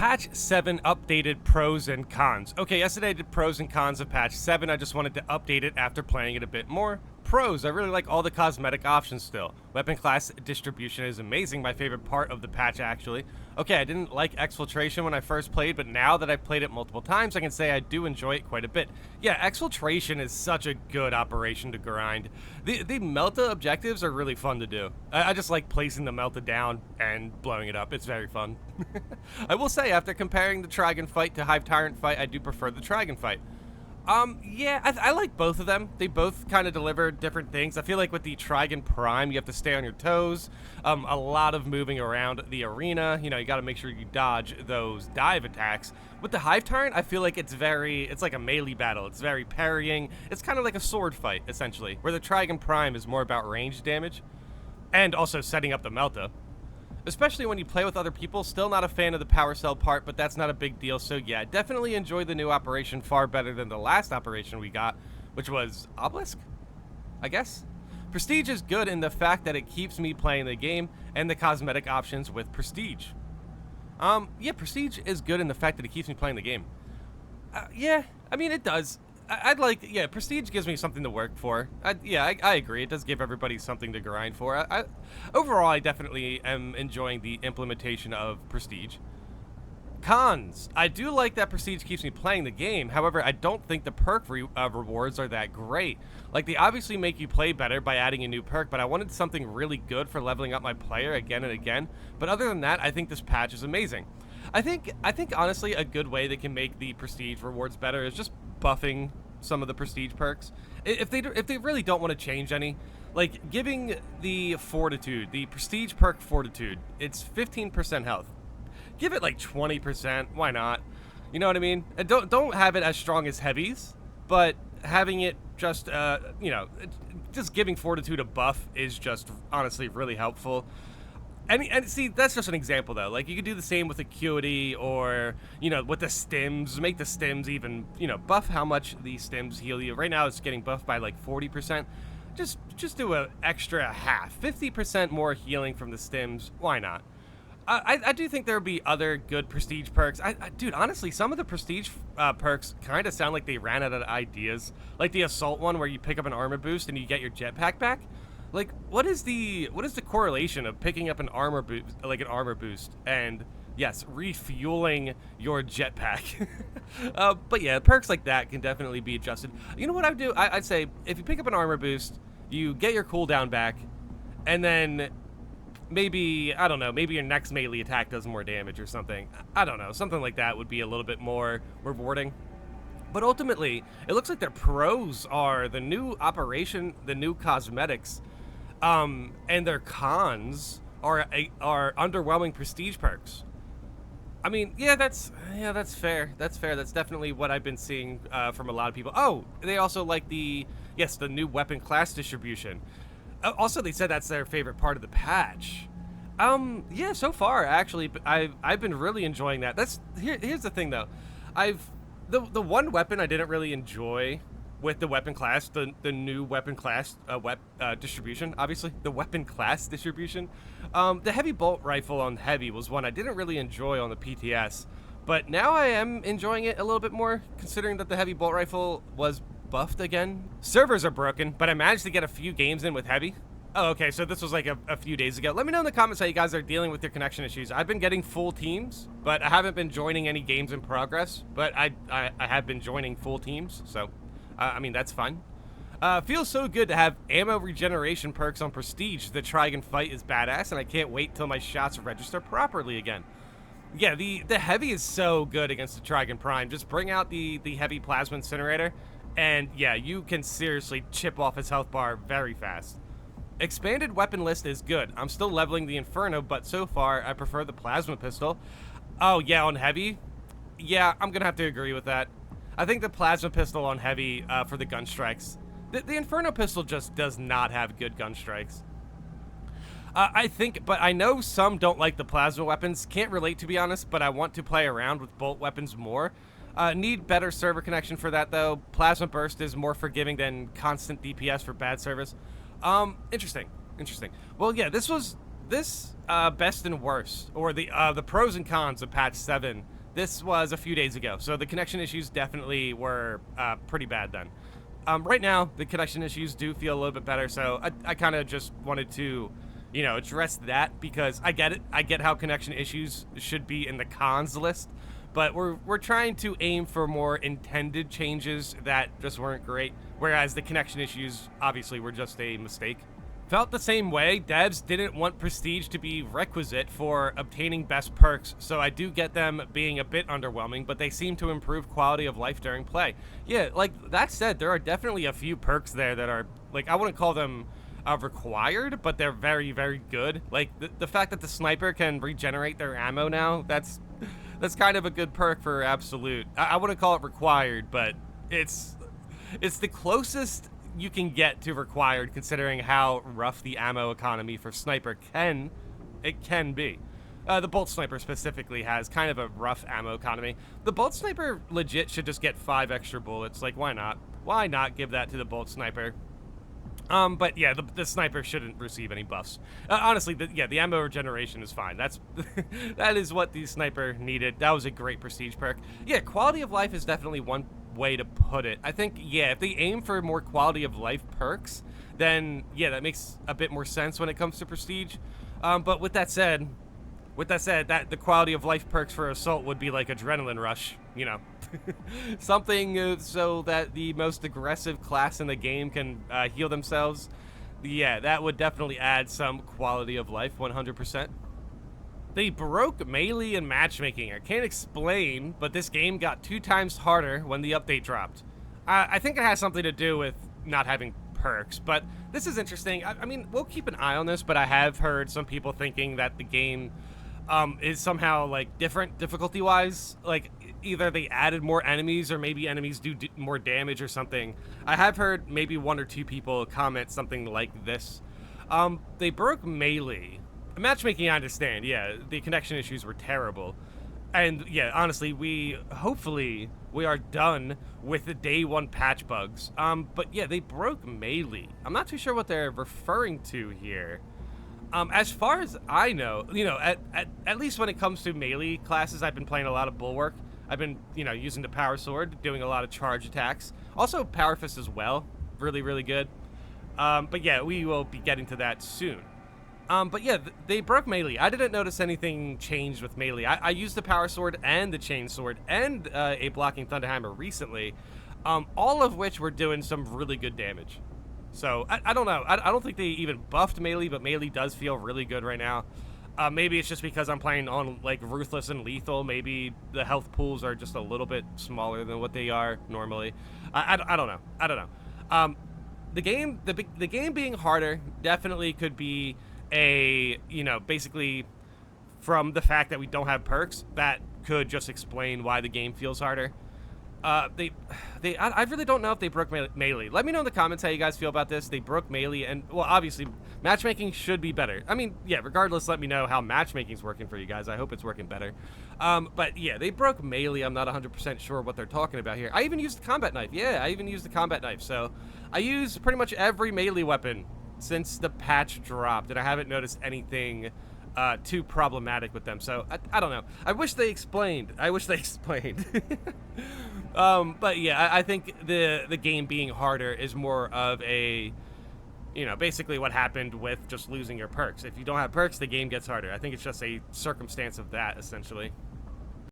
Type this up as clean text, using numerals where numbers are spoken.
Patch 7 updated pros and cons. Okay, yesterday I did pros and cons of patch 7. I just wanted to update it after playing it a bit more. Pros, I really like all the cosmetic options still. Weapon class distribution is amazing, my favorite part of the patch actually. Okay, I didn't like exfiltration when I first played, but now that I've played it multiple times, I can say I do enjoy it quite a bit. Yeah, exfiltration is such a good operation to grind. The Melta objectives are really fun to do. I just like placing the Melta down and blowing it up. It's very fun. I will say, after comparing the Trigon fight to Hive Tyrant fight, I do prefer the Trigon fight. Yeah, I like both of them. They both kind of deliver different things. I feel like with the Trigon Prime, you have to stay on your toes. A lot of moving around the arena. You know, you got to make sure you dodge those dive attacks. With the Hive Tyrant, I feel like it's like a melee battle. It's very parrying. It's kind of like a sword fight, essentially, where the Trigon Prime is more about range damage and also setting up the Melta. Especially when you play with other people. Still not a fan of the power cell part, but that's not a big deal. So yeah, definitely enjoy the new operation far better than the last operation we got, which was Obelisk, I guess. Prestige is good in the fact that it keeps me playing the game and the cosmetic options with Prestige. Yeah, Prestige is good in the fact that it keeps me playing the game. Yeah, I mean, it does. Yeah, Prestige gives me something to work for. I agree. It does give everybody something to grind for. Overall, I definitely am enjoying the implementation of Prestige. Cons. I do like that Prestige keeps me playing the game. However, I don't think the perk rewards are that great. Like, they obviously make you play better by adding a new perk, but I wanted something really good for leveling up my player again and again. But other than that, I think this patch is amazing. I think honestly, a good way they can make the Prestige rewards better is just buffing some of the Prestige perks. If they really don't want to change any, like giving the Fortitude, the Prestige perk Fortitude, it's 15% health. Give it like 20%, why not? You know what I mean? And don't have it as strong as heavies, but having it just you know, just giving Fortitude a buff is just honestly really helpful. And see, that's just an example, though. Like, you could do the same with Acuity or, you know, with the stims. Make the stims even, you know, buff how much the stims heal you. Right now, it's getting buffed by, like, 40%. Just do an extra half. 50% more healing from the stims. Why not? I do think there would be other good Prestige perks. Dude, honestly, some of the Prestige perks kind of sound like they ran out of ideas. Like the Assault one, where you pick up an armor boost and you get your jetpack back. Like, what is the correlation of picking up an armor boost, and yes, refueling your jetpack? But yeah, perks like that can definitely be adjusted. You know what I'd do? I'd say if you pick up an armor boost, you get your cooldown back, and then maybe, I don't know, maybe your next melee attack does more damage or something. I don't know, something like that would be a little bit more rewarding. But ultimately, it looks like their pros are the new operation, the new cosmetics, and their cons are underwhelming Prestige perks. I mean, yeah, that's fair. That's fair. That's definitely what I've been seeing from a lot of people. Oh, they also like the new weapon class distribution. Also, they said that's their favorite part of the patch. Yeah, so far actually, I've been really enjoying that. Here's the thing though, the one weapon I didn't really enjoy with the weapon class, the new weapon class distribution, obviously, the weapon class distribution. The heavy bolt rifle on heavy was one I didn't really enjoy on the PTS, but now I am enjoying it a little bit more, considering that the heavy bolt rifle was buffed again. Servers are broken, but I managed to get a few games in with heavy. Oh, okay, so this was like a few days ago. Let me know in the comments how you guys are dealing with your connection issues. I've been getting full teams, but I haven't been joining any games in progress, but I have been joining full teams, so I mean, that's fine. Feels so good to have ammo regeneration perks on Prestige. The Trigon fight is badass, and I can't wait till my shots register properly again. Yeah, the heavy is so good against the Trigon Prime. Just bring out the heavy plasma incinerator, and yeah, you can seriously chip off his health bar very fast. Expanded weapon list is good. I'm still leveling the Inferno, but so far I prefer the plasma pistol. Oh yeah, on heavy? Yeah, I'm gonna have to agree with that. I think the plasma pistol on heavy for the gun strikes. The Inferno pistol just does not have good gun strikes. But I know some don't like the plasma weapons. Can't relate, to be honest, but I want to play around with bolt weapons more. Need better server connection for that, though. Plasma burst is more forgiving than constant DPS for bad service. Interesting. Well, yeah, this was this best and worst, or the pros and cons of patch 7, this was a few days ago, so the connection issues definitely were pretty bad then. Right now, the connection issues do feel a little bit better, so I kind of just wanted to, address that, because I get it. I get how connection issues should be in the cons list, but we're trying to aim for more intended changes that just weren't great, whereas the connection issues obviously were just a mistake. Felt the same way. Devs didn't want prestige to be requisite for obtaining best perks, so I do get them being a bit underwhelming, but they seem to improve quality of life during play. Yeah, like that said, there are definitely a few perks there that are, like, I wouldn't call them required, but they're very, very good. Like, the fact that the sniper can regenerate their ammo now, that's kind of a good perk for Absolute. I wouldn't call it required, but it's the closest you can get to required, considering how rough the ammo economy for sniper can be. The bolt sniper specifically has kind of a rough ammo economy. The bolt sniper legit should just get 5 extra bullets. Like, why not? Why not give that to the bolt sniper? But yeah, the sniper shouldn't receive any buffs. Honestly, the ammo regeneration is fine. That is what the sniper needed. That was a great prestige perk. Yeah, quality of life is definitely one way to put it. I think, yeah, if they aim for more quality of life perks, then yeah, that makes a bit more sense when it comes to prestige. But with that said, that the quality of life perks for assault would be like adrenaline rush, something so that the most aggressive class in the game can heal themselves. Yeah, that would definitely add some quality of life, 100%. They broke melee and matchmaking. I can't explain, but this game got 2 times harder when the update dropped. I think it has something to do with not having perks, but this is interesting. I mean, we'll keep an eye on this, but I have heard some people thinking that the game is somehow, like, different difficulty-wise. Like, either they added more enemies or maybe enemies do more damage or something. I have heard maybe 1 or 2 people comment something like this. They broke melee. Matchmaking, I understand. Yeah, the connection issues were terrible. And yeah, honestly, hopefully we are done with the day 1 patch bugs. But yeah, they broke melee. I'm not too sure what they're referring to here. As far as I know, at least when it comes to melee classes, I've been playing a lot of Bulwark. I've been, using the Power Sword, doing a lot of charge attacks. Also Power Fist as well. Really, really good. But yeah, we will be getting to that soon. But yeah, they broke melee. I didn't notice anything changed with melee. I used the Power Sword and the Chain Sword and a blocking Thunderhammer recently, all of which were doing some really good damage. So, I don't know. I don't think they even buffed melee, but melee does feel really good right now. Maybe it's just because I'm playing on, like, Ruthless and Lethal. Maybe the health pools are just a little bit smaller than what they are normally. I don't know. I don't know. The game being harder definitely could be basically from the fact that we don't have perks, that could just explain why the game feels harder. I really don't know if they broke melee. Let me know in the comments how you guys feel about this. They broke melee, and, well, obviously, matchmaking should be better. I mean, yeah, regardless, let me know how matchmaking's working for you guys. I hope it's working better. But, yeah, they broke melee. I'm not 100% sure what they're talking about here. I even used the combat knife. Yeah, I even used the combat knife. So, I use pretty much every melee weapon since the patch dropped, and I haven't noticed anything too problematic with them. So I don't know. I wish they explained. But yeah, I think the game being harder is more of a, basically what happened with just losing your perks. If you don't have perks, the game gets harder. I think it's just a circumstance of that, essentially.